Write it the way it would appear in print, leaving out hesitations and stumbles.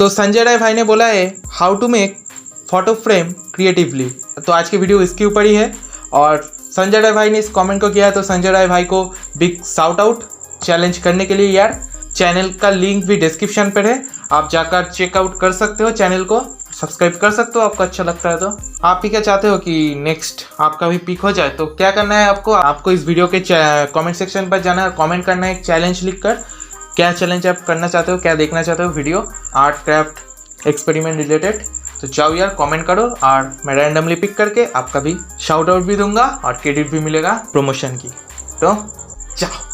तो संजय राय भाई ने बोला है how to make photo frame creatively. तो आज की वीडियो इसके ऊपर ही है और संजय राय भाई ने इस कमेंट को किया है, तो संजय राय भाई को बिग शाउट आउट चैलेंज करने के लिए यार। चैनल का लिंक भी डिस्क्रिप्शन पर है, आप जाकर चेकआउट कर सकते हो, चैनल को सब्सक्राइब कर सकते हो आपको अच्छा लगता है तो। आप भी क्या चाहते हो कि नेक्स्ट आपका भी पिक हो जाए, तो क्या करना है आपको इस वीडियो के कमेंट सेक्शन पर जाना है, कमेंट करना है एक चैलेंज लिखकर, क्या चैलेंज आप करना चाहते हो, क्या देखना चाहते हो video art craft experiment related. तो जाओ यार कमेंट करो और मैं रैंडमली पिक करके आपका भी शाउट आउट भी दूंगा और क्रेडिट भी मिलेगा प्रमोशन की। तो जाओ।